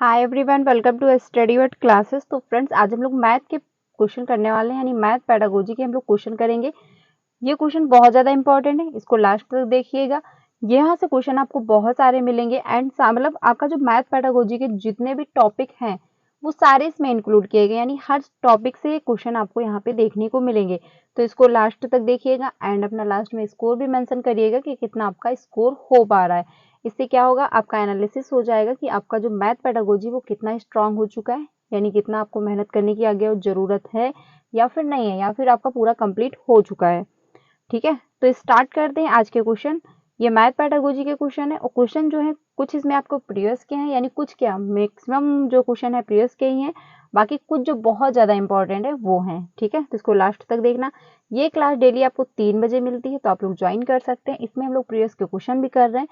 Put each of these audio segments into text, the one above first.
Hi everyone, welcome to study with classes. तो friends, आज हम लोग मैथ के क्वेश्चन करने वाले हैं, यानी मैथ पेडागोजी के हम लोग क्वेश्चन करेंगे। ये क्वेश्चन बहुत ज़्यादा इंपॉर्टेंट है, इसको लास्ट तक देखिएगा। यहाँ से क्वेश्चन आपको बहुत सारे मिलेंगे एंड मतलब आपका जो मैथ पेडागोजी के जितने भी टॉपिक हैं वो सारे इसमें इंक्लूड किए गए, यानी हर टॉपिक से क्वेश्चन आपको यहाँ पे देखने को मिलेंगे। तो इसको लास्ट तक देखिएगा एंड अपना लास्ट में स्कोर भी मेंशन करिएगा कि कितना आपका स्कोर हो पा रहा है। इससे क्या होगा, आपका एनालिसिस हो जाएगा कि आपका जो मैथ पेडागोजी वो कितना स्ट्रांग हो चुका है, यानी कितना आपको मेहनत करने की आगे जरूरत है या फिर नहीं है, या फिर आपका पूरा कंप्लीट हो चुका है। ठीक है, तो स्टार्ट करते हैं आज के क्वेश्चन। ये मैथ पेडागोजी के क्वेश्चन है और क्वेश्चन जो है कुछ इसमें आपको प्रीवियस के हैं, यानी कुछ क्या मैक्सिमम जो क्वेश्चन है प्रीवियस के ही हैं, बाकी कुछ जो बहुत ज़्यादा इंपॉर्टेंट है वो हैं। ठीक है, तो इसको लास्ट तक देखना। ये क्लास डेली आपको 3 बजे मिलती है, तो आप लोग ज्वाइन कर सकते हैं। इसमें हम लोग प्रीवियस के क्वेश्चन भी कर रहे हैं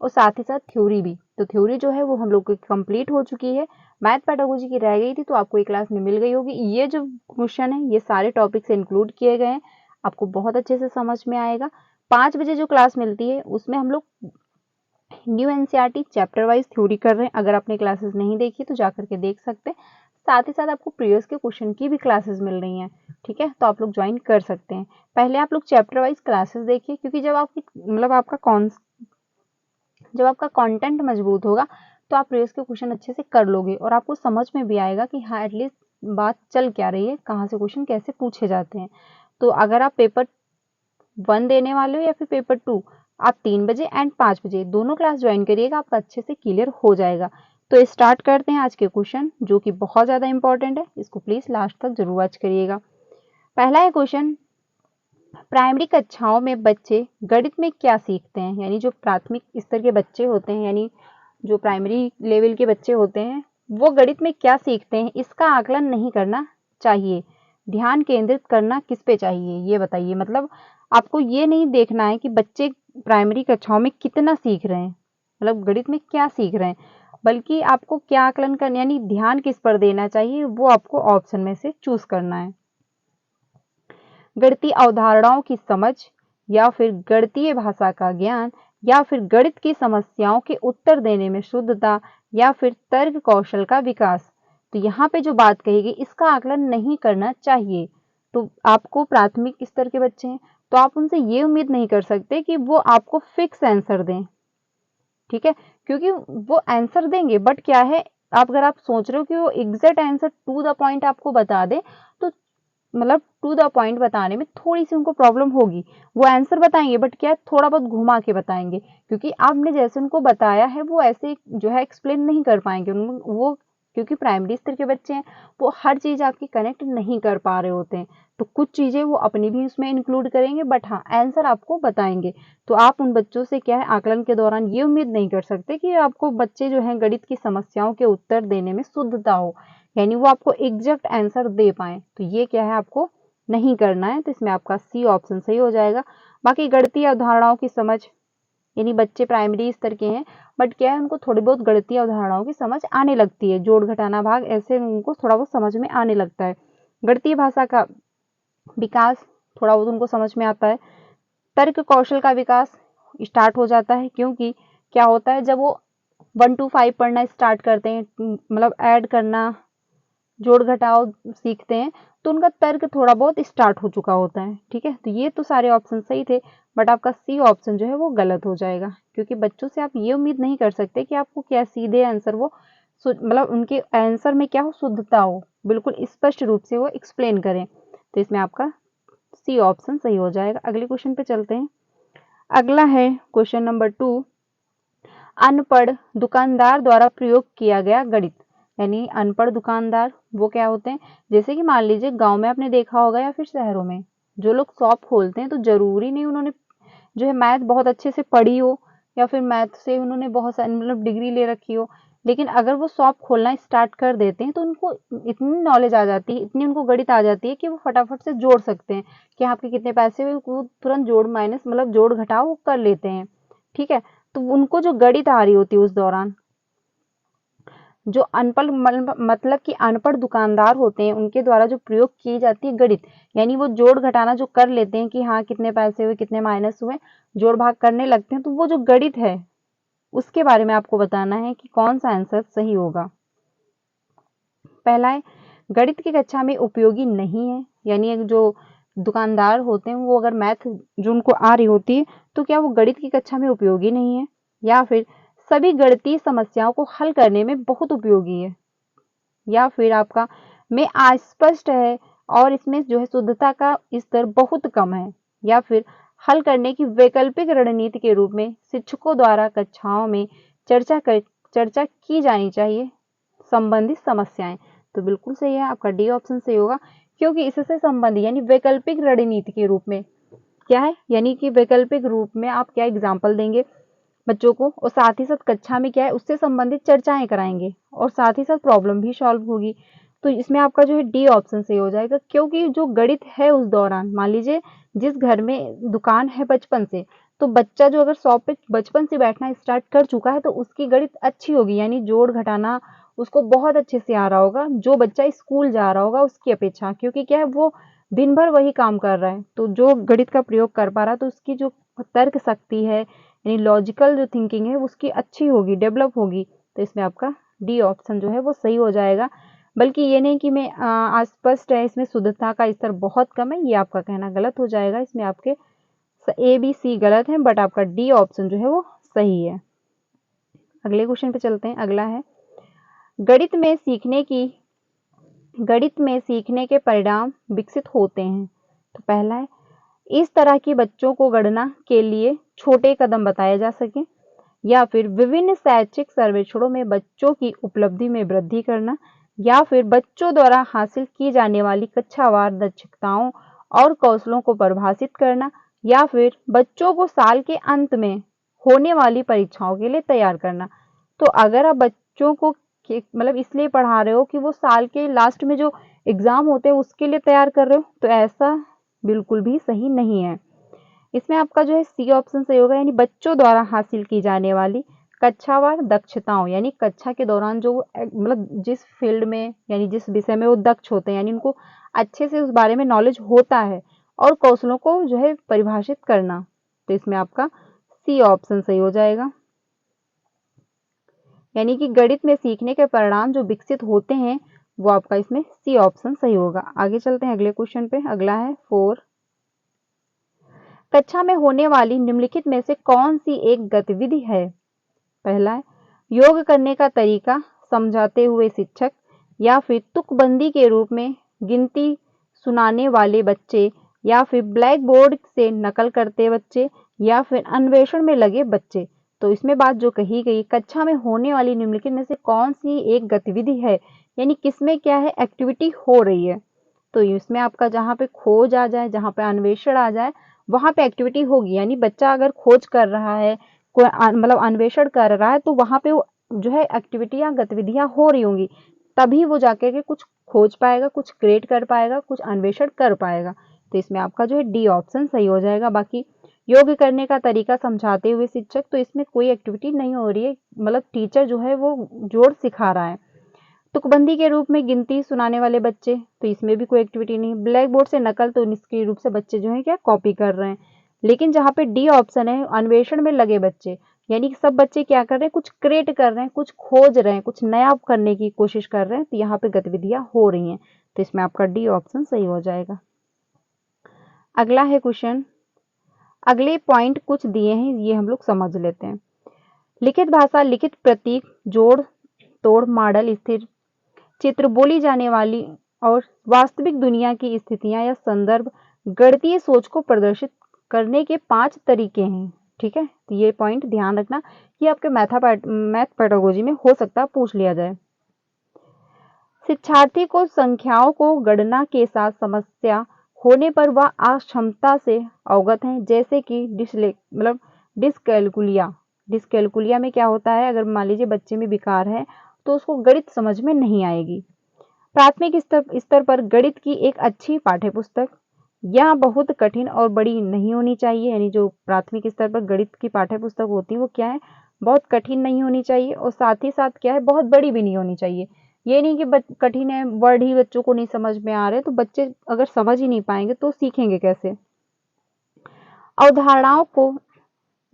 और साथ ही साथ थ्योरी भी। तो थ्योरी जो है वो हम लोग की कंप्लीट हो चुकी है, मैथ पेडागोजी की रह गई थी, तो आपको एक क्लास में मिल गई होगी। ये जो क्वेश्चन है ये सारे टॉपिक से इंक्लूड किए गए हैं, आपको बहुत अच्छे से समझ में आएगा। 5 बजे जो क्लास मिलती है उसमें हम लोग new NCERT chapter wise theory कर रहे हैं। अगर आपने क्लासेस नहीं देखी तो जाकर के देख सकते हैं। साथ ही साथ आपको प्रीवियस के क्वेश्चन की भी क्लासेस मिल रही हैं। ठीक है, तो आप लोग ज्वाइन कर सकते हैं। पहले आप लोग चैप्टर वाइज क्लासेस देखिए, क्योंकि जब आपकी मतलब जब आपका कंटेंट मजबूत होगा तो आप प्रीवियस के क्वेश्चन अच्छे से कर लोगे और आपको समझ में भी आएगा कि हाँ एटलीस्ट बात चल क्या रही है, कहाँ से क्वेश्चन कैसे पूछे जाते हैं। तो अगर आप पेपर 1 देने वाले हो या फिर पेपर 2, आप 3 बजे एंड 5 बजे दोनों क्लास ज्वाइन करिएगा, आपका अच्छे से क्लियर हो जाएगा। तो स्टार्ट करते हैं आज के क्वेश्चन, जो कि बहुत ज़्यादा इंपॉर्टेंट है। इसको प्लीज़ लास्ट तक जरूर वॉच करिएगा। पहला है क्वेश्चन, प्राइमरी कक्षाओं में बच्चे गणित में क्या सीखते हैं, यानी जो प्राथमिक स्तर के बच्चे होते हैं, यानी जो प्राइमरी लेवल के बच्चे होते हैं वो गणित में क्या सीखते हैं, इसका आकलन नहीं करना चाहिए। ध्यान केंद्रित करना किस पे चाहिए, ये बताइए। मतलब आपको ये नहीं देखना है कि बच्चे प्राइमरी कक्षाओं में कितना सीख रहे हैं, मतलब गणित में क्या सीख रहे हैं, बल्कि आपको क्या आकलन करना, यानी ध्यान किस पर देना चाहिए, वो आपको ऑप्शन में से चूज करना है। गणितीय अवधारणाओं की समझ, या फिर गणितीय भाषा का ज्ञान, या फिर गणित की समस्याओं के उत्तर देने में शुद्धता, या फिर तर्क कौशल का विकास। तो यहाँ पे जो बात कही गई, इसका आकलन नहीं करना चाहिए। तो आपको प्राथमिक स्तर के बच्चे हैं तो आप उनसे ये उम्मीद नहीं कर सकते कि वो आपको फिक्स आंसर दें। ठीक है, क्योंकि वो आंसर देंगे बट क्या है, अगर आप सोच रहे हो कि वो exact answer to the point आपको बता दे, तो मतलब टू द पॉइंट बताने में थोड़ी सी उनको प्रॉब्लम होगी। वो आंसर बताएंगे बट क्या थोड़ा बहुत घुमा के बताएंगे, क्योंकि आपने जैसे उनको बताया है वो ऐसे जो है एक्सप्लेन नहीं कर पाएंगे। वो क्योंकि प्राइमरी स्तर के बच्चे हैं, वो हर चीज़ आपकी कनेक्ट नहीं कर पा रहे होते हैं, तो कुछ चीज़ें वो अपनी भी उसमें इंक्लूड करेंगे बट हाँ आंसर आपको बताएंगे। तो आप उन बच्चों से क्या है, आकलन के दौरान ये उम्मीद नहीं कर सकते कि आपको बच्चे जो हैं गणित की समस्याओं के उत्तर देने में शुद्धता हो, यानी वो आपको एग्जैक्ट आंसर दे पाए। तो ये क्या है, आपको नहीं करना है। तो इसमें आपका सी ऑप्शन सही हो जाएगा। बाकी गणितीय अवधारणाओं की समझ, यानी बच्चे प्राइमरी स्तर के हैं बट क्या है, उनको थोड़ी बहुत गणितीय अवधारणाओं की समझ आने लगती है, जोड़ घटाना भाग ऐसे उनको थोड़ा बहुत समझ में आने लगता है। गणितीय भाषा का विकास थोड़ा बहुत उनको समझ में आता है। तर्क कौशल का विकास स्टार्ट हो जाता है, क्योंकि क्या होता है जब वो 1 to 5 पढ़ना स्टार्ट करते हैं, मतलब ऐड करना जोड़ घटाव सीखते हैं, तो उनका तर्क थोड़ा बहुत स्टार्ट हो चुका होता है। ठीक है, तो ये तो सारे ऑप्शन सही थे बट आपका सी ऑप्शन जो है वो गलत हो जाएगा, क्योंकि बच्चों से आप ये उम्मीद नहीं कर सकते कि आपको क्या सीधे आंसर वो मतलब उनके आंसर में क्या हो, शुद्धता हो, बिल्कुल स्पष्ट रूप से वो एक्सप्लेन करें। तो इसमें आपका सी ऑप्शन सही हो जाएगा। अगले क्वेश्चन पे चलते हैं। अगला है क्वेश्चन नंबर 2, अनपढ़ दुकानदार द्वारा प्रयोग किया गया गणित। यानी अनपढ़ दुकानदार वो क्या होते हैं, जैसे कि मान लीजिए गांव में आपने देखा होगा या फिर शहरों में जो लोग शॉप खोलते हैं, तो जरूरी नहीं उन्होंने जो है मैथ बहुत अच्छे से पढ़ी हो या फिर मैथ से उन्होंने बहुत सारी मतलब डिग्री ले रखी हो, लेकिन अगर वो शॉप खोलना स्टार्ट कर देते हैं तो उनको इतनी नॉलेज आ जाती है, इतनी उनको गणित आ जाती है कि वो फटाफट से जोड़ सकते हैं कि आपके कितने पैसे हुए, वो तुरंत जोड़ माइनस मतलब जोड़ घटाव वो कर लेते हैं। ठीक है, तो उनको जो गणित आ रही होती है उस दौरान, जो अनपढ़ मतलब कि अनपढ़ दुकानदार होते हैं उनके द्वारा जो प्रयोग की जाती है गणित, यानी वो जोड़ घटाना जो कर लेते हैं कि हाँ कितने पैसे हुए कितने माइनस हुए, जोड़ भाग करने लगते हैं, तो वो जो गणित है उसके बारे में आपको बताना है कि कौन सा आंसर सही होगा। पहला है गणित की कक्षा में उपयोगी नहीं है, यानी जो दुकानदार होते हैं वो अगर मैथ जो उनको आ रही होती है तो क्या वो गणित की कक्षा में उपयोगी नहीं है, या फिर सभी गणितीय समस्याओं को हल करने में बहुत उपयोगी है, या फिर आपका में अस्पष्ट है और इसमें जो है शुद्धता का स्तर बहुत कम है, या फिर हल करने की वैकल्पिक रणनीति के रूप में शिक्षकों द्वारा कक्षाओं में चर्चा की जानी चाहिए संबंधित समस्याएं। तो बिल्कुल सही है, आपका डी ऑप्शन सही होगा, क्योंकि इससे संबंधित यानी वैकल्पिक रणनीति के रूप में क्या है, यानी कि वैकल्पिक रूप में आप क्या एग्जाम्पल देंगे बच्चों को, और साथ ही साथ कक्षा में क्या है उससे संबंधित चर्चाएं कराएंगे और साथ ही साथ प्रॉब्लम भी सॉल्व होगी। तो इसमें आपका जो है डी ऑप्शन सही हो जाएगा, क्योंकि जो गणित है उस दौरान मान लीजिए जिस घर में दुकान है बचपन से, तो बच्चा जो अगर शॉप पे बचपन से बैठना स्टार्ट कर चुका है तो उसकी गणित अच्छी होगी, यानी जोड़ घटाना उसको बहुत अच्छे से आ रहा होगा जो बच्चा स्कूल जा रहा होगा उसकी अपेक्षा, क्योंकि क्या है वो दिन भर वही काम कर रहा है, तो जो गणित का प्रयोग कर पा रहा है तो उसकी जो तर्क शक्ति है यानी लॉजिकल जो थिंकिंग है उसकी अच्छी होगी, डेवलप होगी। तो इसमें आपका डी ऑप्शन जो है वो सही हो जाएगा, बल्कि ये नहीं कि मैं अस्पष्ट है इसमें शुद्धता का स्तर बहुत कम है, ये आपका कहना गलत हो जाएगा। इसमें आपके ए बी सी गलत है, बट आपका डी ऑप्शन जो है वो सही है। अगले क्वेश्चन पे चलते हैं। अगला है गणित में सीखने के परिणाम विकसित होते हैं। तो पहला है इस तरह की बच्चों को गणना के लिए छोटे कदम बताए जा सके, या फिर विभिन्न शैक्षिक सर्वेक्षणों में बच्चों की उपलब्धि में वृद्धि करना, या फिर बच्चों द्वारा हासिल की जाने वाली कक्षावार दक्षताओं और कौशलों को परिभाषित करना, या फिर बच्चों को साल के अंत में होने वाली परीक्षाओं के लिए तैयार करना। तो अगर आप बच्चों को मतलब इसलिए पढ़ा रहे हो कि वो साल के लास्ट में जो एग्जाम होते हैं उसके लिए तैयार कर रहे हो, तो ऐसा बिल्कुल भी सही नहीं है। इसमें आपका जो है सी ऑप्शन सही होगा, यानी बच्चों द्वारा हासिल की जाने वाली कक्षावार दक्षताओं, यानी कक्षा के दौरान जो मतलब जिस फील्ड में यानी जिस विषय में वो दक्ष होते हैं, यानी उनको अच्छे से उस बारे में नॉलेज होता है, और कौशलों को जो है परिभाषित करना। तो इसमें आपका सी ऑप्शन सही हो जाएगा, यानी कि गणित में सीखने के परिणाम जो विकसित होते हैं वो आपका इसमें सी ऑप्शन सही होगा। आगे चलते हैं अगले क्वेश्चन पे। अगला है 4, कक्षा में होने वाली निम्नलिखित में से कौन सी एक गतिविधि है। पहला है योग करने का तरीका समझाते हुए शिक्षक, या फिर तुकबंदी के रूप में गिनती सुनाने वाले बच्चे, या फिर ब्लैक बोर्ड से नकल करते बच्चे, या फिर अन्वेषण में लगे बच्चे। तो इसमें बात जो कही गई कक्षा में होने वाली निम्नलिखित में से कौन सी एक गतिविधि है, यानी किसमें क्या है एक्टिविटी हो रही है। तो इसमें आपका जहाँ पे खोज आ जाए, जहाँ पे अन्वेषण आ जाए, वहां पे एक्टिविटी होगी, यानी बच्चा अगर खोज कर रहा है कोई मतलब अन्वेषण कर रहा है तो वहां पे जो है एक्टिविटियां गतिविधियां हो रही होंगी, तभी वो जाके के कुछ खोज पाएगा, कुछ क्रिएट कर पाएगा, कुछ अन्वेषण कर पाएगा। तो इसमें आपका जो है डी ऑप्शन सही हो जाएगा। बाकी योग करने का तरीका समझाते हुए शिक्षक, तो इसमें कोई एक्टिविटी नहीं हो रही है, मतलब टीचर जो है वो जोड़ सिखा रहा है। तुकबंदी के रूप में गिनती सुनाने वाले बच्चे, तो इसमें भी कोई एक्टिविटी नहीं। ब्लैक बोर्ड से नकल, तो निष्क्रिय रूप से बच्चे जो है क्या कॉपी कर रहे हैं। लेकिन जहाँ पे डी ऑप्शन है अन्वेषण में लगे बच्चे, यानी कि सब बच्चे क्या कर रहे हैं, कुछ क्रिएट कर रहे हैं, कुछ खोज रहे हैं, कुछ नया करने की कोशिश कर रहे हैं, तो यहाँ पे गतिविधियां हो रही हैं। तो इसमें आपका डी ऑप्शन सही हो जाएगा। अगला है क्वेश्चन, अगले पॉइंट कुछ दिए हैं ये हम लोग समझ लेते हैं। लिखित भाषा, लिखित प्रतीक, जोड़ तोड़, मॉडल, स्थिर चित्र, बोली जाने वाली और वास्तविक दुनिया की स्थितियां या संदर्भ गणितीय सोच को प्रदर्शित करने के 5 तरीके हैं। ठीक है, तो ये पॉइंट ध्यान रखना कि आपके मैथ पेडागोजी में हो सकता है पूछ लिया जाए। शिक्षार्थी को संख्याओं को गणना के साथ समस्या होने पर वह अक्षमता से अवगत है, जैसे कि डिस्कैलकुलिया में क्या होता है, अगर मान लीजिए बच्चे में विकार है तो उसको गणित समझ में नहीं आएगी। प्राथमिक स्तर पर गणित की एक अच्छी पाठ्यपुस्तक, यह बहुत कठिन और बड़ी नहीं होनी चाहिए, यानी जो प्राथमिक स्तर पर गणित की पाठ्यपुस्तक होती है वो क्या है बहुत कठिन नहीं होनी चाहिए, और साथ ही साथ क्या है बहुत बड़ी भी नहीं होनी चाहिए। ये नहीं कि कठिन है, वर्ड ही बच्चों को नहीं समझ में आ रहे, तो बच्चे अगर समझ ही नहीं पाएंगे तो सीखेंगे कैसे। अवधारणाओं को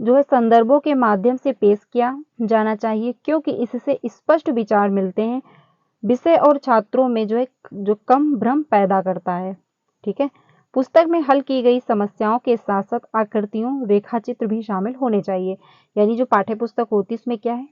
जो है संदर्भों के माध्यम से पेश किया जाना चाहिए, क्योंकि इससे स्पष्ट विचार मिलते हैं। विषय और छात्रों में जो कम भ्रम पैदा करता है। ठीक है, पुस्तक में हल की गई समस्याओं के साथ साथ आकृतियों, रेखाचित्र भी शामिल होने चाहिए। यानी जो पाठ्य पुस्तक होती है उसमें क्या है,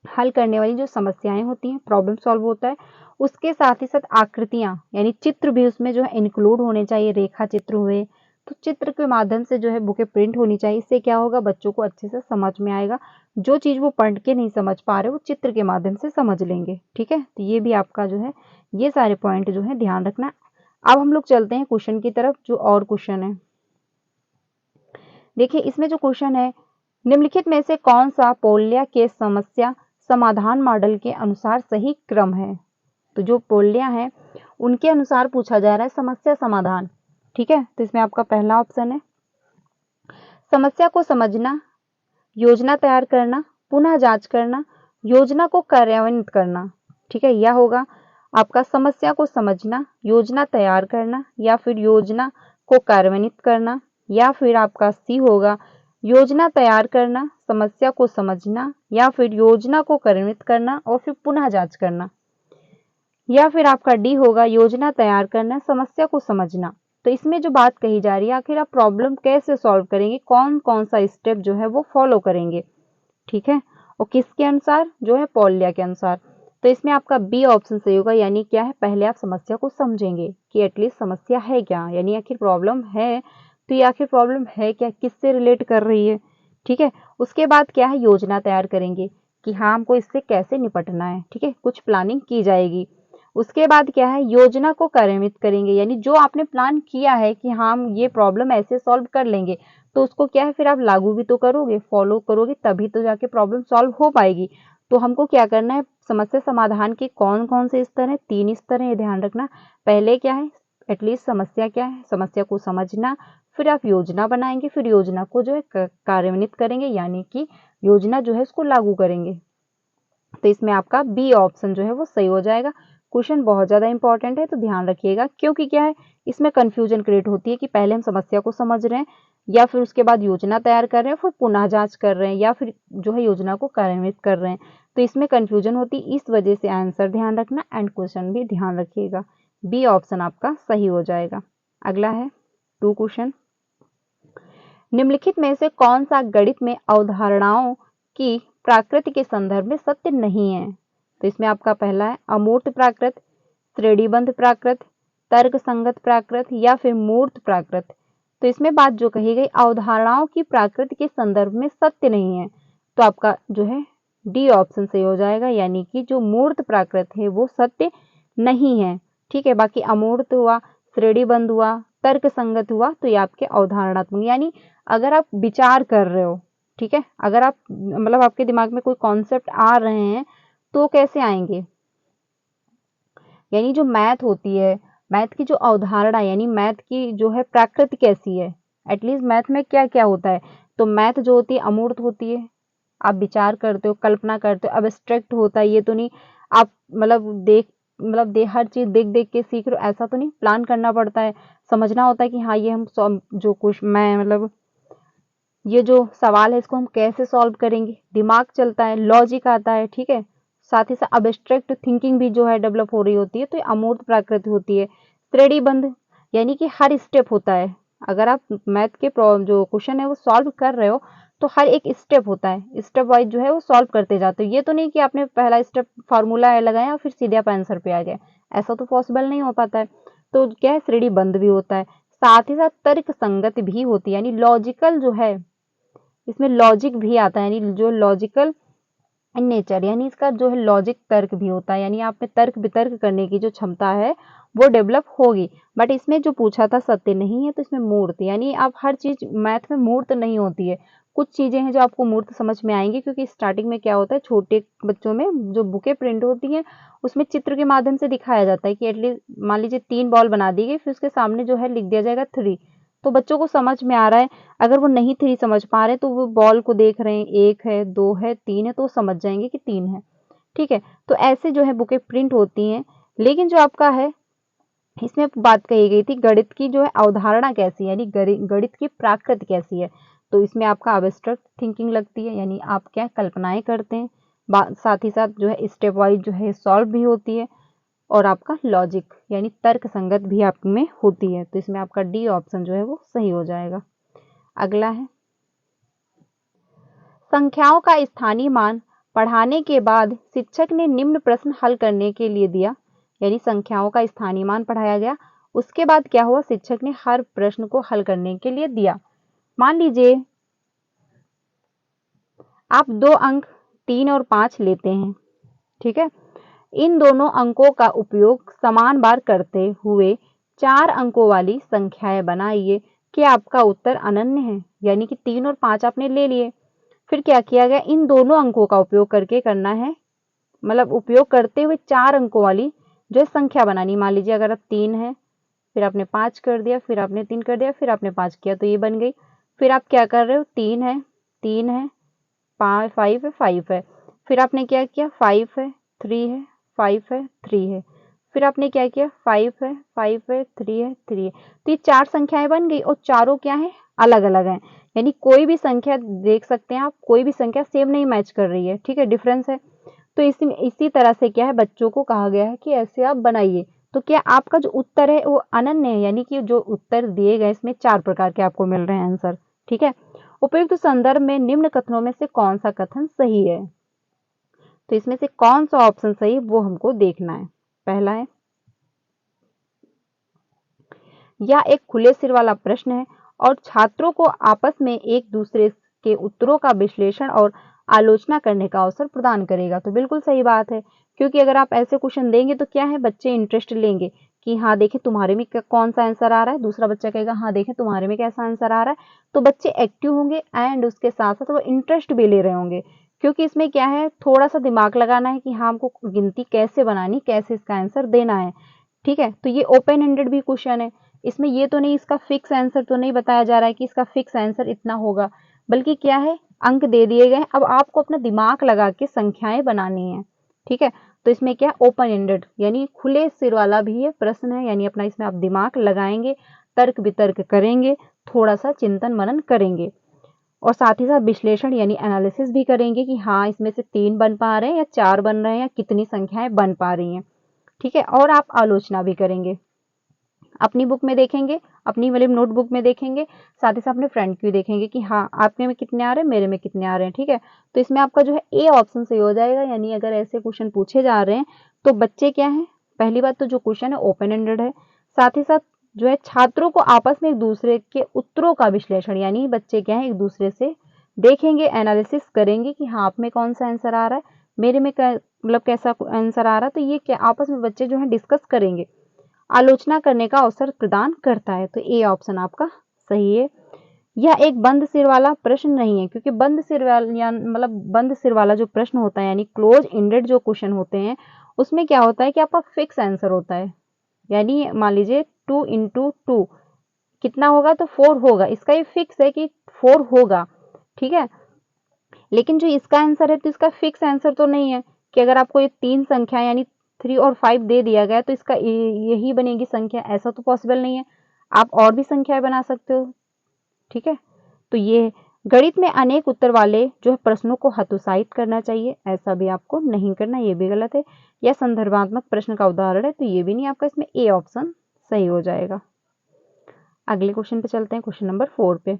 हल करने वाली जो समस्याएं होती हैं, प्रॉब्लम सॉल्व होता है, उसके साथ ही साथ आकृतियां यानी चित्र भी उसमें जो है इंक्लूड होने चाहिए, रेखा चित्र हुए, तो चित्र के माध्यम से जो है बुकें प्रिंट होनी चाहिए। इससे क्या होगा, बच्चों को अच्छे से समझ में आएगा, जो चीज वो पढ़ के नहीं समझ पा रहे वो चित्र के माध्यम से समझ लेंगे। ठीक है, तो ये भी आपका जो है, ये सारे पॉइंट जो है ध्यान रखना। अब हम लोग चलते हैं क्वेश्चन की तरफ। जो और क्वेश्चन है, देखिए इसमें जो क्वेश्चन है, निम्नलिखित में से कौन सा पोल्या के समस्या समाधान मॉडल के अनुसार सही क्रम है। तो जो पोल्या है उनके अनुसार पूछा जा रहा है समस्या समाधान। ठीक है, तो इसमें आपका पहला ऑप्शन है समस्या को समझना, योजना तैयार करना, पुनः जांच करना, योजना को कार्यान्वित करना। ठीक है, यह होगा आपका समस्या को समझना, योजना तैयार करना, या फिर योजना को कार्यान्वित करना, या फिर आपका सी होगा योजना तैयार करना, समस्या को समझना, या फिर योजना को कार्यान्वित करना और फिर पुनः जांच करना, या फिर आपका डी होगा योजना तैयार करना, समस्या को समझना। तो इसमें जो बात कही जा रही है, आखिर आप प्रॉब्लम कैसे सॉल्व करेंगे, कौन कौन सा स्टेप जो है वो फॉलो करेंगे। ठीक है, और किसके अनुसार, जो है पोल्या के अनुसार। तो इसमें आपका बी ऑप्शन सही होगा, यानी क्या है, पहले आप समस्या को समझेंगे कि एटलीस्ट समस्या है क्या, यानी आखिर प्रॉब्लम है तो ये आखिर प्रॉब्लम है क्या, किससे रिलेट कर रही है। ठीक है, उसके बाद क्या है, योजना तैयार करेंगे कि हाँ हमको इससे कैसे निपटना है। ठीक है, कुछ प्लानिंग की जाएगी। उसके बाद क्या है, योजना को कार्यान्वित करेंगे, यानी जो आपने प्लान किया है कि हाँ हम ये प्रॉब्लम ऐसे सॉल्व कर लेंगे, तो उसको क्या है फिर आप लागू भी तो करोगे, फॉलो करोगे, तभी तो जाके प्रॉब्लम सॉल्व हो पाएगी। तो हमको क्या करना है, समस्या समाधान के कौन कौन से स्तर हैं, 3 स्तर हैं, ये ध्यान रखना। पहले क्या है, एटलीस्ट समस्या क्या है, समस्या को समझना, फिर आप योजना बनाएंगे, फिर योजना को जो है कार्यान्वित करेंगे, यानी कि योजना जो है उसको लागू करेंगे। तो इसमें आपका बी ऑप्शन जो है वो सही हो जाएगा। क्वेश्चन बहुत ज़्यादा इंपॉर्टेंट है, तो ध्यान रखिएगा, क्योंकि क्या है इसमें कंफ्यूजन क्रिएट होती है कि पहले हम समस्या को समझ रहे हैं, या फिर उसके बाद योजना तैयार कर रहे हैं, फिर पुनः जांच कर रहे हैं, या फिर जो है योजना को कार्यान्वित कर रहे हैं। तो इसमें कंफ्यूजन होती है, इस वजह से आंसर ध्यान रखना एंड क्वेश्चन भी ध्यान रखिएगा। बी ऑप्शन आपका सही हो जाएगा। अगला है 2 क्वेश्चन, निम्नलिखित में से कौन सा गणित में अवधारणाओं की प्राकृत के संदर्भ में सत्य नहीं है। तो इसमें आपका पहला है अमूर्त प्राकृत, श्रेणीबद्ध प्राकृत, तर्क संगत प्राकृत, या फिर मूर्त प्राकृत। तो इसमें बात जो कही गई, अवधारणाओं की प्राकृत के संदर्भ में सत्य नहीं है, तो आपका जो है डी ऑप्शन सही हो जाएगा, यानी कि जो मूर्त प्राकृत है वो सत्य नहीं है। ठीक है, बाकी अमूर्त हुआ, श्रेणीबद्ध हुआ, तर्क संगत हुआ, तो ये आपके अवधारणात्मक, यानी अगर आप विचार कर रहे हो, ठीक है, अगर आप मतलब आपके दिमाग में कोई कॉन्सेप्ट आ रहे हैं तो कैसे आएंगे, यानी जो मैथ होती है, मैथ की जो अवधारणा, यानी मैथ की जो है प्राकृत कैसी है, एटलीस्ट मैथ में क्या क्या होता है। तो मैथ जो होती है अमूर्त होती है, आप विचार करते हो, कल्पना करते हो, एब्स्ट्रैक्ट होता है, ये तो नहीं आप मतलब हर चीज देख देख के सीख रहे हो, ऐसा तो नहीं, प्लान करना पड़ता है, समझना होता है कि हाँ ये हम जो कुछ मैं मतलब ये जो सवाल है इसको हम कैसे सॉल्व करेंगे, दिमाग चलता है, लॉजिक आता है। ठीक है, साथ ही साथ अब्स्ट्रैक्ट थिंकिंग भी जो है डेवलप हो रही होती है, तो ये अमूर्त प्रकृति होती है। श्रेणीबद्ध यानी कि हर स्टेप होता है, अगर आप मैथ के जो क्वेश्चन है वो सॉल्व कर रहे हो तो हर एक स्टेप होता है, स्टेप वाइज जो है वो सॉल्व करते जाते हो। ये तो नहीं कि आपने पहला स्टेप फार्मूला लगाया फिर सीधे आप आंसर पे आ गए, ऐसा तो पॉसिबल नहीं हो पाता है। तो क्या है, श्रेणीबद्ध भी होता है, साथ ही साथ तर्क संगत भी होती है, यानी लॉजिकल जो है इसमें लॉजिक भी आता है, यानी जो लॉजिकल इन नेचर, यानी इसका जो है लॉजिक तर्क भी होता है, यानी आप में तर्क वितर्क करने की जो क्षमता है वो डेवलप होगी। बट इसमें जो पूछा था सत्य नहीं है, तो इसमें मूर्त, यानी आप हर चीज मैथ में मूर्त नहीं होती है, कुछ चीजें हैं जो आपको मूर्त समझ में आएंगी, क्योंकि स्टार्टिंग में क्या होता है, छोटे बच्चों में जो बुकें प्रिंट होती हैं उसमें चित्र के माध्यम से दिखाया जाता है कि एटलीस्ट मान लीजिए 3 बॉल बना दी गई, फिर उसके सामने जो है लिख दिया जाएगा 3, तो बच्चों को समझ में आ रहा है। अगर वो नहीं 3 समझ पा रहे तो वो बॉल को देख रहे हैं, 1 है, 2 है, 3 है, तो वो समझ जाएंगे कि 3 है। ठीक है, तो ऐसे जो है बुकें प्रिंट होती हैं। लेकिन जो आपका है इसमें बात कही गई थी गणित की जो है अवधारणा कैसी है, यानी गणित की प्राकृत कैसी है। तो इसमें आपका एब्स्ट्रैक्ट थिंकिंग लगती है, यानी आप क्या कल्पनाएं करते हैं, साथ ही साथ जो है स्टेप वाइज जो है सॉल्व भी होती है, और आपका लॉजिक यानी तर्क संगत भी आप में होती है। तो इसमें आपका डी ऑप्शन जो है वो सही हो जाएगा। अगला है, संख्याओं का स्थानीय मान पढ़ाने के बाद शिक्षक ने निम्न प्रश्न हल करने के लिए दिया। यानी संख्याओं का स्थानीय मान पढ़ाया गया, उसके बाद क्या हुआ, शिक्षक ने हर प्रश्न को हल करने के लिए दिया। मान लीजिए आप 2 अंक 3 और 5 लेते हैं, ठीक है। इन दोनों अंकों का उपयोग समान बार करते हुए 4 अंकों वाली संख्याएं बनाइए कि आपका उत्तर अनन्य है। यानी कि 3 और 5 आपने ले लिए, फिर क्या किया गया, इन दोनों अंकों का उपयोग करके करना है, मतलब उपयोग करते हुए 4 अंकों वाली जो है संख्या बनानी। मान लीजिए अगर अब 3 है, फिर आपने 5 कर दिया, फिर आपने 3 कर दिया, फिर आपने 5 किया, तो ये बन गई। फिर आप क्या कर रहे हो, 3 है, 3 है, 5 है, 5 है, फिर आपने क्या किया, 5 है, 3 है, 5 है, 3 है, फिर आपने क्या किया, 5 है, 5 है, 3 है, 3 है। तो ये 4 संख्याएं बन गई, और चारों क्या है, अलग अलग हैं। यानी कोई भी संख्या देख सकते हैं आप, कोई भी संख्या सेम नहीं मैच कर रही है, ठीक है, डिफरेंस है। तो इसी तरह से क्या है, बच्चों को कहा गया है कि ऐसे आप बनाइए। तो क्या आपका जो उत्तर है वो अनन्य है, यानी कि जो उत्तर दिए गए इसमें 4 प्रकार के आपको मिल रहे हैं आंसर, ठीक है। उपयुक्त संदर्भ में निम्न कथनों में से कौन सा कथन सही है, तो इसमें से कौन सा ऑप्शन सही है वो हमको देखना है। पहला है, यह एक खुले सिर वाला प्रश्न है और छात्रों को आपस में एक दूसरे के उत्तरों का विश्लेषण और आलोचना करने का अवसर प्रदान करेगा। तो बिल्कुल सही बात है, क्योंकि अगर आप ऐसे क्वेश्चन देंगे तो क्या है, बच्चे इंटरेस्ट लेंगे कि हाँ देखें तुम्हारे में कौन सा आंसर आ रहा है, दूसरा बच्चा कहेगा हाँ देखें तुम्हारे में कैसा आंसर आ रहा है। तो बच्चे एक्टिव होंगे एंड उसके साथ साथ वो इंटरेस्ट भी ले रहे होंगे, क्योंकि इसमें क्या है, थोड़ा सा दिमाग लगाना है कि हाँ हमको गिनती कैसे बनानी, कैसे इसका आंसर देना है, ठीक है। तो ये ओपन एंडेड भी क्वेश्चन है, इसमें ये तो नहीं, इसका फिक्स आंसर तो नहीं बताया जा रहा है कि इसका फिक्स आंसर इतना होगा, बल्कि क्या है, अंक दे दिए गए, अब आपको अपना दिमाग लगा के संख्याएं बनानी है, ठीक है। तो इसमें क्या, ओपन एंडेड यानी खुले सिर वाला भी ये प्रश्न है, यानी अपना इसमें आप दिमाग लगाएंगे, तर्क वितर्क करेंगे, थोड़ा सा चिंतन मनन करेंगे, और साथ ही साथ विश्लेषण यानी एनालिसिस भी करेंगे कि हाँ इसमें से 3 बन पा रहे हैं या 4 बन रहे हैं या कितनी संख्याएं बन पा रही हैं, ठीक है। और आप आलोचना भी करेंगे, अपनी बुक में देखेंगे, अपनी मतलब नोटबुक में देखेंगे, साथ ही साथ अपने फ्रेंड की देखेंगे कि हाँ आपके में कितने आ रहे हैं, मेरे में कितने आ रहे हैं, ठीक है। तो इसमें आपका जो है ए ऑप्शन सही हो जाएगा। यानी अगर ऐसे क्वेश्चन पूछे जा रहे हैं तो बच्चे क्या है, पहली बात तो जो क्वेश्चन है ओपन एंडेड है, साथ ही साथ जो है छात्रों को आपस में एक दूसरे के उत्तरों का विश्लेषण, यानी बच्चे क्या है एक दूसरे से देखेंगे, एनालिसिस करेंगे कि हाँ आप में कौन सा आंसर आ रहा है, मेरे में मतलब कैसा आंसर आ रहा है, तो ये क्या आपस में बच्चे जो है डिस्कस करेंगे, आलोचना करने का अवसर प्रदान करता है। तो ए ऑप्शन आपका सही है। यह एक बंद सिर वाला प्रश्न नहीं है, क्योंकि बंद सिर वाला मतलब बंद सिर वाला जो प्रश्न होता है यानी क्लोज एंडेड जो क्वेश्चन होते हैं, उसमें क्या होता है कि आपका फिक्स आंसर होता है। यानी मान लीजिए 2 × 2 कितना होगा, तो 4 होगा, इसका ये फिक्स है कि 4 होगा, ठीक है। लेकिन जो इसका आंसर है तो इसका फिक्स आंसर तो नहीं है कि अगर आपको ये 3 संख्या यानी 3 और 5 दे दिया गया तो इसका यही बनेगी संख्या, ऐसा तो पॉसिबल नहीं है, आप और भी संख्याएं बना सकते हो, ठीक है। तो ये गणित में अनेक उत्तर वाले जो है प्रश्नों को हतोत्साहित करना चाहिए, ऐसा भी आपको नहीं करना, ये भी गलत है। यह संदर्भात्मक प्रश्न का उदाहरण है, तो ये भी नहीं, आपका इसमें ए ऑप्शन सही हो जाएगा। अगले क्वेश्चन पे चलते हैं, क्वेश्चन नंबर 4 पे।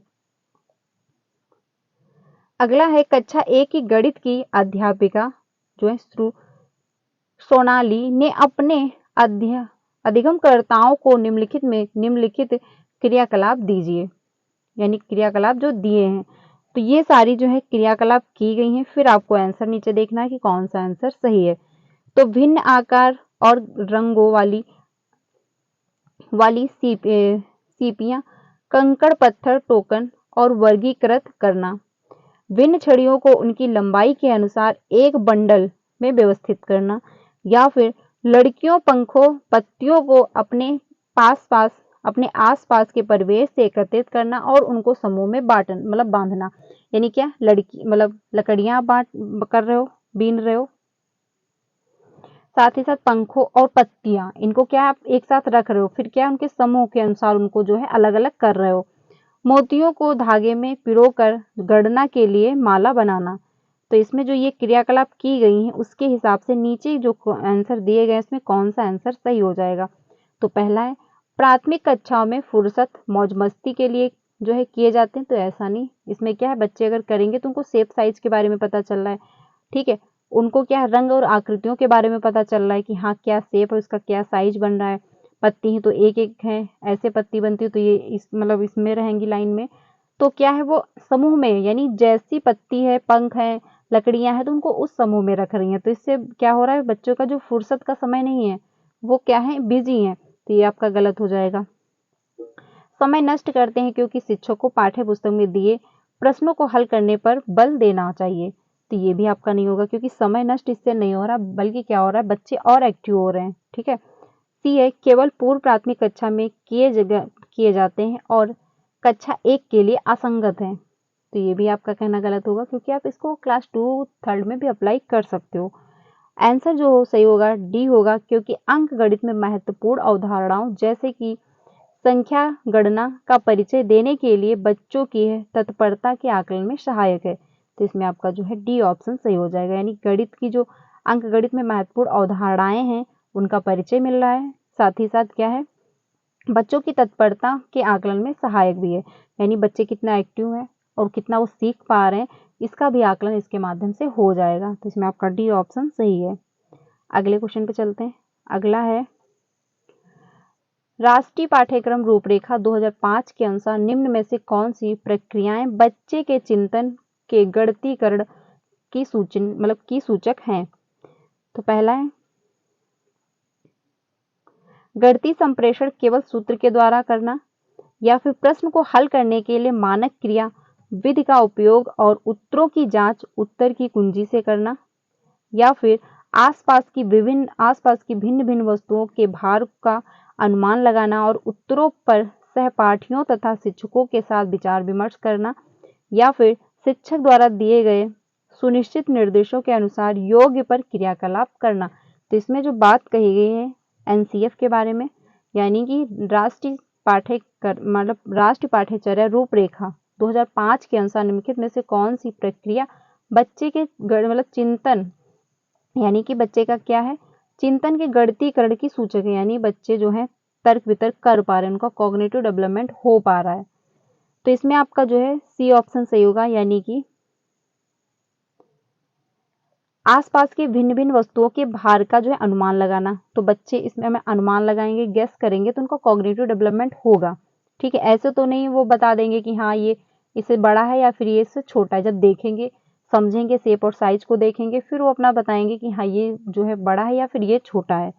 अगला है, कक्षा 1 की गणित की अध्यापिका जो है सोनाली ने अपने अधिगमकर्ताओं को निम्नलिखित क्रियाकलाप दीजिए, यानी क्रियाकलाप जो दिए हैं, तो ये सारी जो है क्रियाकलाप की गई हैं, फिर आपको आंसर नीचे देखना है कि कौन सा आंसर सही है। तो भिन्न आकार और रंगों वाली सीपियां, कंकड़ पत्थर टोकन और वर्गीकृत करना, भिन्न छड़ियों को उनकी लंबाई के अनुसार एक बंडल में व्यवस्थित करना, या फिर लड़कियों पंखों पत्तियों को अपने आसपास के परिवेश से एकत्रित करना और उनको समूह में बांधना। यानी क्या, लड़की मतलब लकड़ियां कर रहे हो, बीन रहे हो, साथ ही साथ पंखों और पत्तियां, इनको क्या आप एक साथ रख रहे हो, फिर क्या उनके समूह के अनुसार उनको जो है अलग अलग कर रहे हो। मोतियों को धागे में पिरोकर गणना के लिए माला बनाना, तो इसमें जो ये क्रियाकलाप की गई हैं उसके हिसाब से नीचे जो आंसर दिए गए इसमें कौन सा आंसर सही हो जाएगा। तो पहला है प्राथमिक कक्षाओं में फुर्सत मौज मस्ती के लिए जो है किए जाते हैं, तो ऐसा नहीं, इसमें क्या है बच्चे अगर करेंगे तो उनको शेप साइज के बारे में पता चल रहा है, ठीक है, उनको क्या रंग और आकृतियों के बारे में पता चल रहा है कि हाँ क्या शेप है उसका, क्या साइज बन रहा है, पत्ती है तो एक एक है, ऐसे पत्ती बनती है तो ये इस मतलब इसमें रहेंगी लाइन में, तो क्या है वो समूह में, यानी जैसी पत्ती है पंख है लकड़ियां हैं तो उनको उस समूह में रख रही हैं, तो इससे क्या हो रहा है बच्चों का जो फुर्सत का समय नहीं है वो क्या है बिजी है, तो ये आपका गलत हो जाएगा। समय नष्ट करते हैं क्योंकि शिक्षक को पाठ्य पुस्तक में दिए प्रश्नों को हल करने पर बल देना चाहिए, तो ये भी आपका नहीं होगा क्योंकि समय नष्ट इससे नहीं हो रहा बल्कि क्या हो रहा है बच्चे और एक्टिव हो रहे हैं, ठीक है। सी है केवल पूर्व प्राथमिक कक्षा में किए जाते हैं और कक्षा 1 के लिए असंगत है, तो ये भी आपका कहना गलत होगा क्योंकि आप इसको क्लास 2 थर्ड में भी अप्लाई कर सकते हो। आंसर जो सही होगा डी होगा क्योंकि अंक गणित में महत्वपूर्ण अवधारणाओं जैसे कि संख्या गणना का परिचय देने के लिए बच्चों की तत्परता के आकलन में सहायक है, तो इसमें आपका जो है डी ऑप्शन सही हो जाएगा, यानी गणित की जो अंक गणित में महत्वपूर्ण अवधारणाएं हैं उनका परिचय मिल रहा है, साथ ही साथ क्या है बच्चों की तत्परता के आकलन में सहायक भी है, यानी बच्चे कितना एक्टिव है और कितना वो सीख पा रहे हैं इसका भी आकलन इसके माध्यम से हो जाएगा, तो इसमें आपका डी ऑप्शन सही है। अगले क्वेश्चन पे चलते हैं। अगला है राष्ट्रीय पाठ्यक्रम रूपरेखा 2005 के अनुसार निम्न में से कौन सी प्रक्रियाएं बच्चे के चिंतन के गणितीकरण की सूचक हैं। तो पहला है गणितीय संप्रेषण केवल सूत्र के द्वारा करना, या फिर प्रश्न को हल करने के लिए मानक क्रिया विधि का उपयोग और उत्तरों की जांच उत्तर की कुंजी से करना, या फिर आसपास की भिन्न भिन्न वस्तुओं के भार का अनुमान लगाना और उत्तरों पर सहपाठियों तथा शिक्षकों के साथ विचार विमर्श करना, या फिर शिक्षक द्वारा दिए गए सुनिश्चित निर्देशों के अनुसार योग्य पर क्रियाकलाप करना। तो इसमें जो बात कही गई है एनसीएफ के बारे में, यानी कि राष्ट्रीय पाठ्यचर्या रूपरेखा 2005 के अनुसार निम्नलिखित में से कौन सी प्रक्रिया बच्चे के चिंतन, यानी कि बच्चे का क्या है चिंतन के गणितीकरण की सूचक है, यानी बच्चे जो है तर्क वितर्क कर पा रहे हैं, उनका कॉग्निटिव डेवलपमेंट हो पा रहा है, तो इसमें आपका जो है सी ऑप्शन सही होगा, यानी कि आसपास के भिन्न भिन्न वस्तुओं के भार का जो है अनुमान लगाना, तो बच्चे इसमें हमें अनुमान लगाएंगे गेस करेंगे तो उनका कॉग्निटिव डेवलपमेंट होगा, ठीक है, ऐसे तो नहीं वो बता देंगे कि हाँ ये इससे बड़ा है या फिर ये इससे छोटा है, जब देखेंगे समझेंगे शेप और साइज को देखेंगे फिर वो अपना बताएंगे कि हाँ ये जो है बड़ा है या फिर ये छोटा है,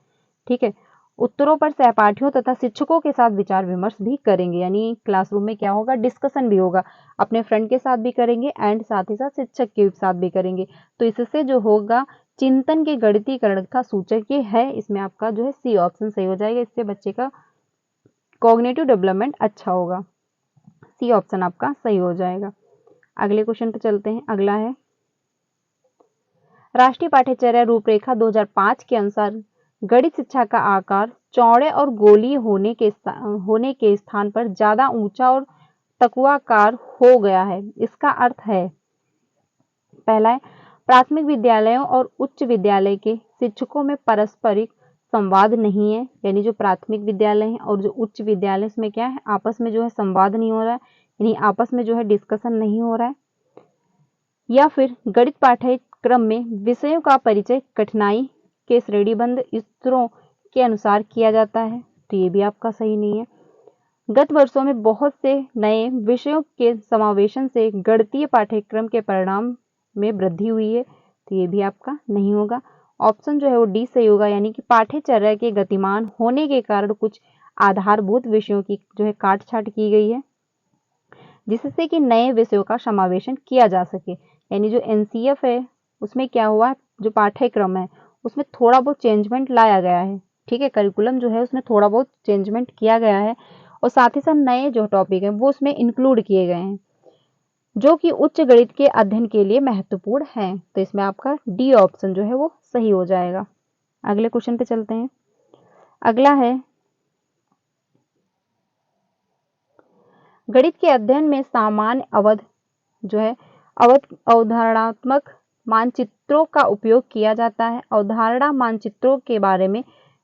ठीक है। उत्तरों पर सहपाठियों तथा शिक्षकों के साथ विचार विमर्श भी करेंगे, यानी क्लासरूम में क्या होगा डिस्कशन भी होगा, अपने फ्रेंड के साथ भी करेंगे एंड साथ ही साथ शिक्षक के साथ भी करेंगे, तो इससे जो होगा चिंतन के गणितीकरण का सूचक ये है, इसमें आपका जो है सी ऑप्शन सही हो जाएगा, इससे बच्चे का कॉग्निटिव डेवलपमेंट अच्छा होगा, सी ऑप्शन आपका सही हो जाएगा। अगले क्वेश्चन पे चलते हैं। अगला है राष्ट्रीय पाठ्यचर्या रूपरेखा 2005 के अनुसार गणित शिक्षा का आकार चौड़े और गोलीय होने के स्थान पर ज्यादा ऊंचा और तकुआकार हो गया है, इसका अर्थ है पहला है प्राथमिक विद्यालयों और उच्च विद्यालय के शिक्षकों में पारस्परिक संवाद नहीं है, यानी जो प्राथमिक विद्यालय है और जो उच्च विद्यालय इसमें क्या है आपस में जो है संवाद नहीं हो रहा है, यानी आपस में जो है डिस्कशन नहीं हो रहा है, या फिर गणित पाठ्यक्रम में विषयों का परिचय कठिनाई के श्रेणीबद्ध स्तरों के अनुसार किया जाता है, तो ये भी आपका सही नहीं है। गत वर्षों में बहुत से नए विषयों के समावेशन से गणितीय पाठ्यक्रम के परिणाम में वृद्धि हुई है, तो ये भी आपका नहीं होगा। ऑप्शन जो है वो डी सही होगा, यानी कि पाठ्यचर्या के गतिमान होने के कारण कुछ आधारभूत विषयों की जो है काट छाट की गई है जिससे कि नए विषयों का समावेशन किया जा सके, यानी जो एनसीएफ है उसमें क्या हुआ जो पाठ्यक्रम है उसमें थोड़ा बहुत चेंजमेंट लाया गया है, ठीक है, करिकुलम जो है उसमें थोड़ा बहुत चेंजमेंट किया गया है और साथ ही साथ नए जो टॉपिक हैं वो उसमें इंक्लूड किए गए हैं जो कि उच्च गणित के अध्ययन के लिए महत्वपूर्ण हैं, तो इसमें आपका डी ऑप्शन जो है वो सही हो जाएगा। अगले क्वेश्चन पे चलते हैं। अगला है गणित के अध्ययन में सामान्य अवध जो है अवधारणात्मक मानचित्रों का उपयोग किया जाता है। अवधारणा मानचित्रों के बारे में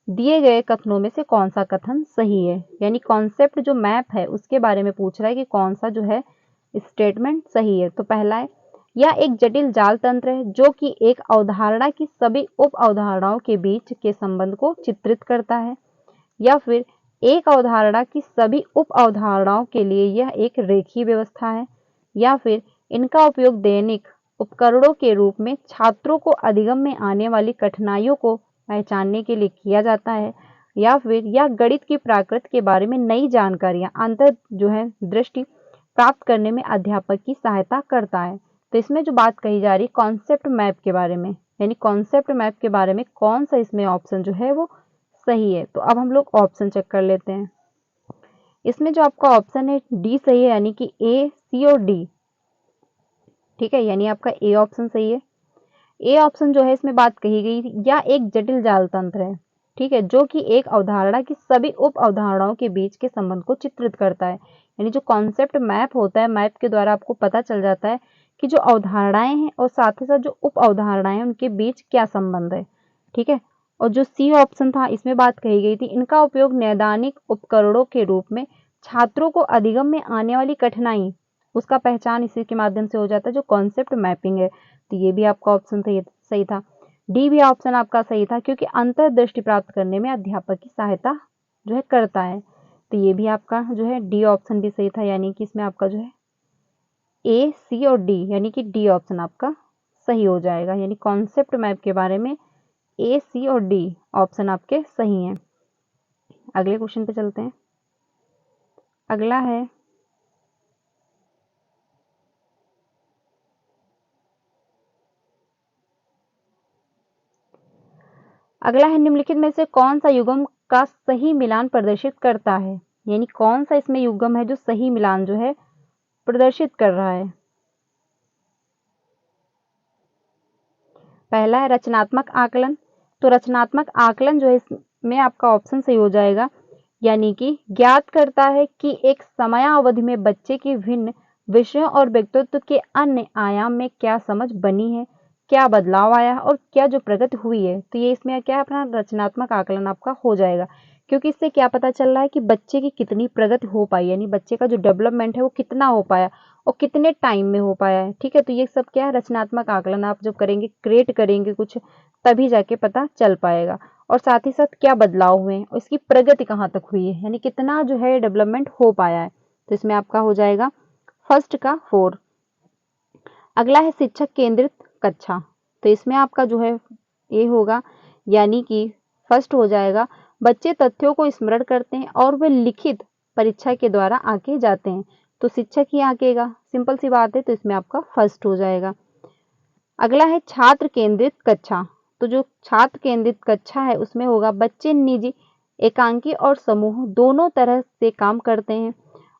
दिए गए कथनों में से कौन सा कथन सही है, यानी कॉन्सेप्ट जो मैप है उसके बारे में पूछ रहा है कि कौन सा जो है स्टेटमेंट सही है। तो पहला है, यह एक जटिल जाल तंत्र है जो कि एक अवधारणा की सभी उप अवधारणाओं के बीच के संबंध को चित्रित करता है। या फिर एक अवधारणा की सभी उप अवधारणाओं के लिए यह एक रेखीय व्यवस्था है। या फिर इनका उपयोग दैनिक उपकरणों के रूप में छात्रों को अधिगम में आने वाली कठिनाइयों को पहचानने के लिए किया जाता है। या फिर यह गणित की प्रकृति के बारे में नई जानकारियां अंतर जो है दृष्टि प्राप्त करने में अध्यापक की सहायता करता है। तो इसमें जो बात कही जा रही है कॉन्सेप्ट मैप के बारे में, यानी कॉन्सेप्ट मैप के बारे में कौन सा इसमें ऑप्शन जो है वो सही है। तो अब हम लोग ऑप्शन चेक कर लेते हैं। इसमें जो आपका ऑप्शन है डी सही है, यानी कि ए, सी और डी। ठीक है, यानी आपका ए ऑप्शन सही है। ए ऑप्शन जो है इसमें बात कही गई या एक जटिल जाल तंत्र है, ठीक है, जो कि एक अवधारणा की सभी उप अवधारणाओं के बीच के संबंध को चित्रित करता है। यानी जो कॉन्सेप्ट मैप होता है, मैप के द्वारा आपको पता चल जाता है कि जो अवधारणाएं हैं और साथ ही साथ जो उप अवधारणाएं हैं उनके बीच क्या संबंध है। ठीक है, और जो सी ऑप्शन था इसमें बात कही गई थी, इनका उपयोग नैदानिक उपकरणों के रूप में छात्रों को अधिगम में आने वाली कठिनाई उसका पहचान इसी के माध्यम से हो जाता है, जो कॉन्सेप्ट मैपिंग है। तो ये भी आपका ऑप्शन सही था। डी भी ऑप्शन आपका सही था, क्योंकि अंतर्दृष्टि प्राप्त करने में अध्यापक की सहायता जो है करता है। तो ये भी आपका जो है डी ऑप्शन भी सही था, यानी कि इसमें आपका जो है ए, सी और डी, यानी कि डी ऑप्शन आपका सही हो जाएगा। यानी कॉन्सेप्ट मैप के बारे में ए, सी और डी ऑप्शन आपके सही हैं। अगले क्वेश्चन पे चलते हैं। अगला है निम्नलिखित में से कौन सा युग्म का सही मिलान प्रदर्शित करता है, यानी कौन सा इसमें युग्म है जो सही मिलान जो है प्रदर्शित कर रहा है। पहला है रचनात्मक आकलन। तो रचनात्मक आकलन जो है इसमें आपका ऑप्शन सही हो जाएगा, यानी कि ज्ञात करता है कि एक समयावधि में बच्चे की भिन्न विषयों और व्यक्तित्व के अन्य आयाम में क्या समझ बनी है, क्या बदलाव आया और क्या जो प्रगति हुई है। तो ये इसमें क्या अपना रचनात्मक आकलन आपका हो जाएगा, क्योंकि इससे क्या पता चल रहा है कि बच्चे की कितनी प्रगति हो पाई, यानी बच्चे का जो डेवलपमेंट है वो कितना हो पाया और कितने टाइम में हो पाया है। ठीक है, तो ये सब क्या है रचनात्मक आकलन आप जब करेंगे, क्रिएट करेंगे कुछ, तभी जाके पता चल पाएगा। और साथ ही साथ क्या बदलाव हुए हैं और इसकी प्रगति कहाँ तक हुई है, यानी कितना जो है डेवलपमेंट हो पाया है। तो इसमें आपका हो जाएगा फर्स्ट का 4। अगला है शिक्षक केंद्रित कक्षा। तो इसमें आपका जो है ये होगा, यानी कि फर्स्ट हो जाएगा बच्चे तथ्यों को स्मरण करते हैं और वे लिखित परीक्षा के द्वारा आके जाते हैं। तो शिक्षक ही आकेगा, सिंपल सी बात है। तो इसमें आपका फर्स्ट हो जाएगा। अगला है छात्र केंद्रित कक्षा। तो जो छात्र केंद्रित कक्षा है उसमें होगा बच्चे निजी, एकांकी और समूह दोनों तरह से काम करते हैं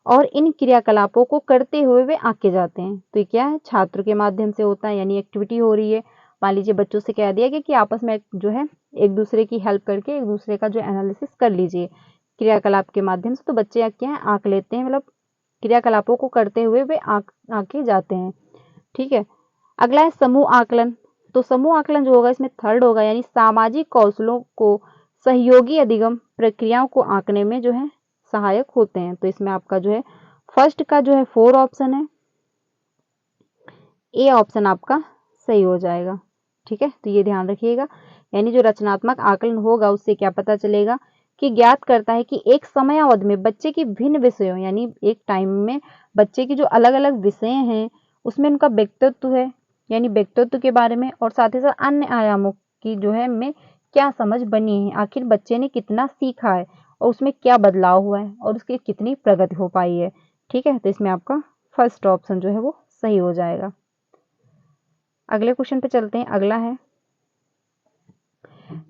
और इन क्रियाकलापों को करते हुए वे आके जाते हैं। तो ये क्या है छात्र के माध्यम से होता है, यानी एक्टिविटी हो रही है। मान लीजिए बच्चों से कह दिया गया कि आपस में जो है एक दूसरे की हेल्प करके एक दूसरे का जो एनालिसिस कर लीजिए क्रियाकलाप के माध्यम से। तो बच्चे क्या है आंक लेते हैं, मतलब क्रियाकलापों को करते हुए वे आके जाते हैं। ठीक है, अगला है समूह आकलन। तो समूह आकलन जो होगा इसमें थर्ड होगा, यानी सामाजिक कौशलों को सहयोगी अधिगम प्रक्रियाओं को आंकने में जो है सहायक होते हैं। तो इसमें आपका जो है फर्स्ट का जो है 4 ऑप्शन है, ए ऑप्शन आपका सही हो जाएगा। ठीक है, तो ये ध्यान रखिएगा, यानी जो रचनात्मक आकलन होगा उससे क्या पता चलेगा कि ज्ञात करता है कि एक समयावधि में बच्चे की भिन्न विषयों, यानी एक टाइम में बच्चे की जो अलग अलग विषय हैं उसमें उनका व्यक्तित्व है, यानी व्यक्तित्व के बारे में, और साथ ही साथ अन्य आयामों की जो है में क्या समझ बनी है, आखिर बच्चे ने कितना सीखा है और उसमें क्या बदलाव हुआ है और उसकी कितनी प्रगति हो पाई है। ठीक है, तो इसमें आपका फर्स्ट ऑप्शन जो है वो सही हो जाएगा। अगले क्वेश्चन पे चलते हैं। अगला है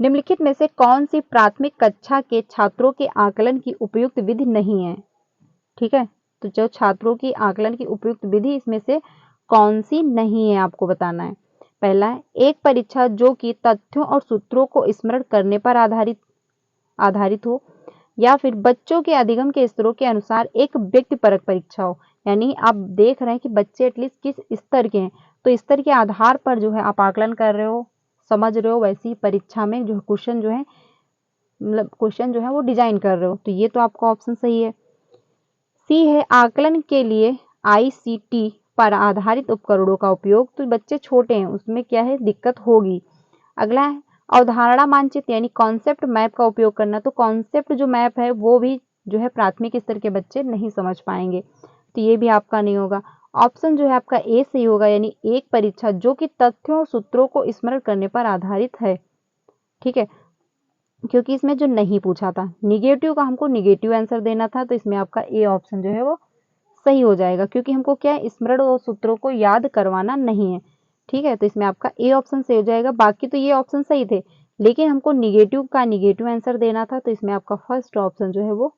निम्नलिखित में से कौन सी प्राथमिक कक्षा के छात्रों के आकलन की उपयुक्त विधि नहीं है। ठीक है, तो जो छात्रों की आकलन की उपयुक्त विधि इसमें से कौन सी नहीं है आपको बताना है। पहला है एक परीक्षा जो कि तथ्यों और सूत्रों को स्मरण करने पर आधारित हो, या फिर बच्चों के अधिगम के स्तरों के अनुसार एक व्यक्तिपरक परीक्षा हो, यानी आप देख रहे हैं कि बच्चे एटलीस्ट किस स्तर के हैं, तो तो स्तर के आधार पर जो है आप आकलन कर रहे हो, समझ रहे हो, वैसी परीक्षा में जो क्वेश्चन जो है मतलब क्वेश्चन जो है वो डिजाइन कर रहे हो। तो ये तो आपका ऑप्शन सही है। सी है आकलन के लिए ICT पर आधारित उपकरणों का उपयोग। तो बच्चे छोटे हैं, उसमें क्या है दिक्कत होगी। अगला है अवधारणा मानचित्र यानी कॉन्सेप्ट मैप का उपयोग करना। तो कॉन्सेप्ट जो मैप है वो भी जो है प्राथमिक स्तर के बच्चे नहीं समझ पाएंगे, तो ये भी आपका नहीं होगा। ऑप्शन जो है आपका ए सही होगा, यानी एक परीक्षा जो कि तथ्यों और सूत्रों को स्मरण करने पर आधारित है। ठीक है, क्योंकि इसमें जो नहीं पूछा था निगेटिव का, हमको निगेटिव आंसर देना था, तो इसमें आपका ए ऑप्शन जो है वो सही हो जाएगा, क्योंकि हमको क्या है स्मरण और सूत्रों को याद करवाना नहीं है। ठीक है, तो इसमें आपका ए ऑप्शन सही हो जाएगा। बाकी तो ये ऑप्शन सही थे, लेकिन हमको निगेटिव का निगेटिव आंसर देना था, तो इसमें आपका फर्स्ट ऑप्शन जो है वो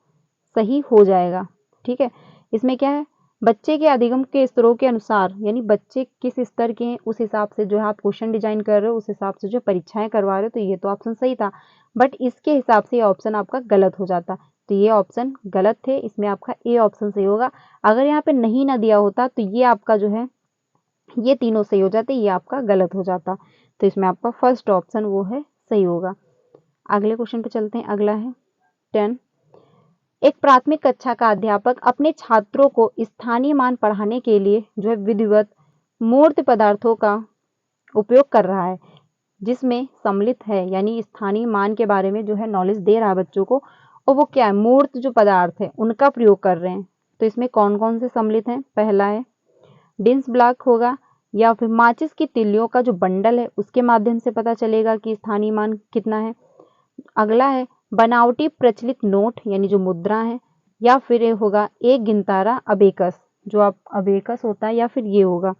सही हो जाएगा। ठीक है, इसमें क्या है बच्चे के अधिगम के स्तरों के अनुसार, यानी बच्चे किस स्तर के हैं उस हिसाब से जो है आप क्वेश्चन डिजाइन कर रहे हो, उस हिसाब से जो परीक्षाएं करवा रहे हो। तो ये तो ऑप्शन सही था, बट इसके हिसाब से ये ऑप्शन आपका गलत हो जाता, तो ये ऑप्शन गलत थे। इसमें आपका ए ऑप्शन सही होगा। अगर यहाँ पे नहीं ना दिया होता तो ये आपका जो है ये तीनों सही हो जाते, ये आपका गलत हो जाता। तो इसमें आपका फर्स्ट ऑप्शन वो है सही होगा। अगले क्वेश्चन पे चलते हैं। अगला है 10। एक प्राथमिक कक्षा का अध्यापक अपने छात्रों को स्थानीय मान पढ़ाने के लिए जो है विधिवत मूर्त पदार्थों का उपयोग कर रहा है, जिसमें सम्मिलित है, यानी स्थानीय मान के बारे में जो है नॉलेज दे रहा है बच्चों को, और वो क्या है मूर्त जो पदार्थ है उनका प्रयोग कर रहे हैं। तो इसमें कौन कौन से सम्मिलित हैं? पहला है डिंस ब्लॉक होगा, या फिर माचिस की तिल्लियों का जो बंडल है उसके माध्यम से पता चलेगा कि स्थानीय मान कितना है। अगला है बनावटी प्रचलित नोट यानी जो मुद्रा है, या फिर ये होगा एक गिनतारा अबेकस, जो आप अबेकस होता है, या फिर ये होगा।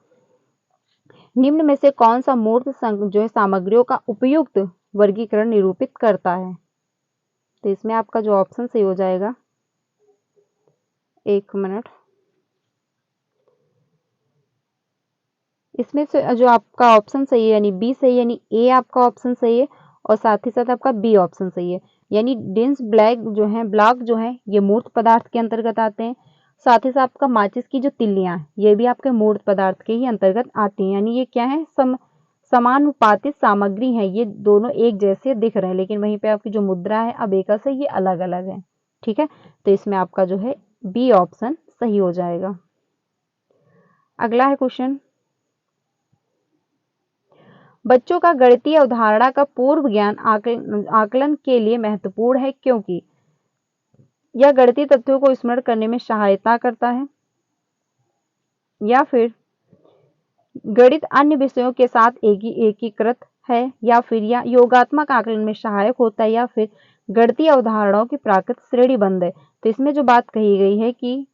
निम्न में से कौन सा मूर्त जो है सामग्रियों का उपयुक्त वर्गीकरण निरूपित करता है? तो इसमें आपका जो ऑप्शन सही हो जाएगा, एक मिनट, इसमें से जो आपका ऑप्शन सही है यानी बी सही है, यानी ए आपका ऑप्शन सही है, और साथ ही साथ आपका बी ऑप्शन सही है। यानी डिंस ब्लॉक जो है ये मूर्त पदार्थ के अंतर्गत आते हैं। साथ ही साथ आपका माचिस की जो तिल्लियां ये भी आपके मूर्त पदार्थ के ही अंतर्गत आती हैं। यानी ये क्या है समानुपातिक सामग्री है, ये दोनों एक जैसे दिख रहे हैं, लेकिन वहीं पे आपकी जो मुद्रा है अबेकस है ये अलग अलग है। ठीक है, तो इसमें आपका जो है बी ऑप्शन सही हो जाएगा। अगला है क्वेश्चन, बच्चों का गणितीय अवधारणा का पूर्व ज्ञान आकलन के लिए महत्वपूर्ण है, क्योंकि यह गणितीय तथ्यों को स्मरण करने में सहायता करता है, या फिर गणित अन्य विषयों के साथ एकीकृत है, या फिर या योगात्मक आकलन में सहायक होता है, या फिर गणितीय अवधारणाओं की प्राकृत श्रेणीबद्ध है। तो इसमें जो बात कही गई है कि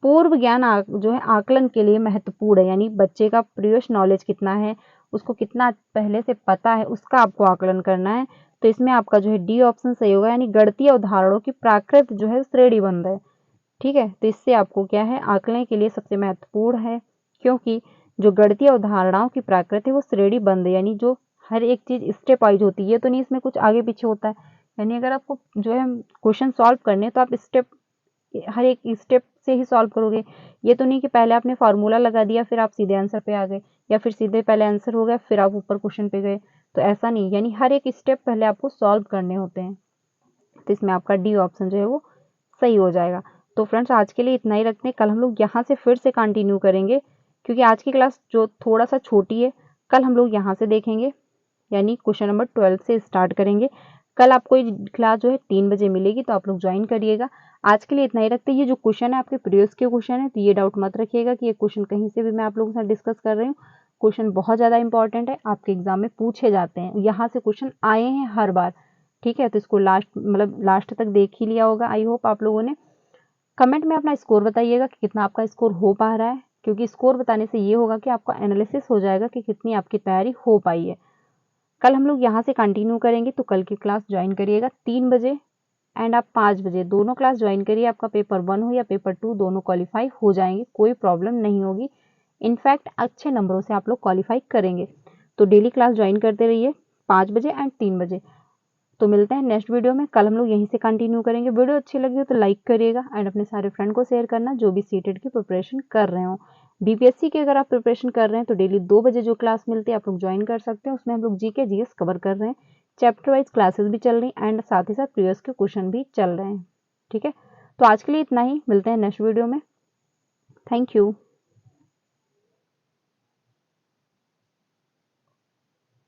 पूर्व ज्ञान जो है आकलन के लिए महत्वपूर्ण है, यानी बच्चे का प्रीवियस नॉलेज कितना है, उसको कितना पहले से पता है, उसका आपको आकलन करना है। तो इसमें आपका जो है डी ऑप्शन सही होगा, यानी गणितीय अवधारणाओं की प्राकृत जो है श्रेणीबद्ध है। ठीक है, तो इससे आपको क्या है आकलन के लिए सबसे महत्वपूर्ण है, क्योंकि जो गणितीय अवधारणाओं की प्राकृत है वो श्रेणीबद्ध है, यानी जो हर एक चीज स्टेप वाइज होती है, ये तो नहीं इसमें कुछ आगे पीछे होता है। यानी अगर आपको जो है क्वेश्चन सॉल्व करने तो आप स्टेप हर एक स्टेप से ही सॉल्व करोगे। ये तो नहीं कि पहले आपने फार्मूला लगा दिया फिर आप सीधे आंसर पे आ गए, या फिर सीधे पहले आंसर हो गया फिर आप ऊपर क्वेश्चन पे गए, तो ऐसा नहीं, यानी हर एक स्टेप पहले आपको सॉल्व करने होते हैं। तो इसमें आपका डी ऑप्शन जो है वो सही हो जाएगा। तो फ्रेंड्स आज के लिए इतना ही रखते हैं, कल हम लोग यहाँ से फिर से कंटिन्यू करेंगे, क्योंकि आज की क्लास जो थोड़ा सा छोटी है, कल हम लोग यहाँ से देखेंगे, यानी क्वेश्चन नंबर 12 से स्टार्ट करेंगे। कल आपको ये क्लास जो है 3 बजे मिलेगी, तो आप लोग ज्वाइन करिएगा। आज के लिए इतना ही रखते हैं। ये जो क्वेश्चन है आपके प्रीवियस के क्वेश्चन है, तो ये डाउट मत रखिएगा कि ये क्वेश्चन कहीं से भी मैं आप लोगों के साथ डिस्कस कर रही हूँ। क्वेश्चन बहुत ज़्यादा इंपॉर्टेंट है, आपके एग्जाम में पूछे जाते हैं, यहाँ से क्वेश्चन आए हैं हर बार। ठीक है, तो इसको लास्ट तक देख ही लिया होगा आई होप आप लोगों ने। कमेंट में अपना स्कोर बताइएगा कि कितना आपका स्कोर हो पा रहा है, क्योंकि स्कोर बताने से ये होगा कि आपका एनालिसिस हो जाएगा कि कितनी आपकी तैयारी हो पाई है। कल हम लोग यहाँ से कंटिन्यू करेंगे, तो कल की क्लास ज्वाइन करिएगा 3 बजे एंड आप 5 बजे दोनों क्लास ज्वाइन करिए। आपका पेपर 1 हो या पेपर 2 दोनों क्वालिफाई हो जाएंगे, कोई प्रॉब्लम नहीं होगी। इनफैक्ट अच्छे नंबरों से आप लोग क्वालिफाई करेंगे। तो डेली क्लास ज्वाइन करते रहिए 5 बजे एंड 3 बजे। तो मिलते हैं नेक्स्ट वीडियो में, कल हम लोग यहीं से कंटिन्यू करेंगे। वीडियो अच्छी लगी हो तो लाइक करिएगा एंड अपने सारे फ्रेंड को शेयर करना जो भी सीटेट की प्रिपरेशन कर रहे हो। बीपीएससी की अगर आप प्रिपरेशन कर रहे हैं तो डेली 2 बजे जो क्लास मिलती है आप लोग ज्वाइन कर सकते हैं। उसमें हम लोग जीके जीएस कवर कर रहे हैं, चैप्टर वाइज क्लासेस भी चल रही हैं एंड साथ ही साथ प्रीवियस के क्वेश्चन भी चल रहे हैं। ठीक है, तो आज के लिए इतना ही, मिलते हैं नेक्स्ट वीडियो में। Thank you.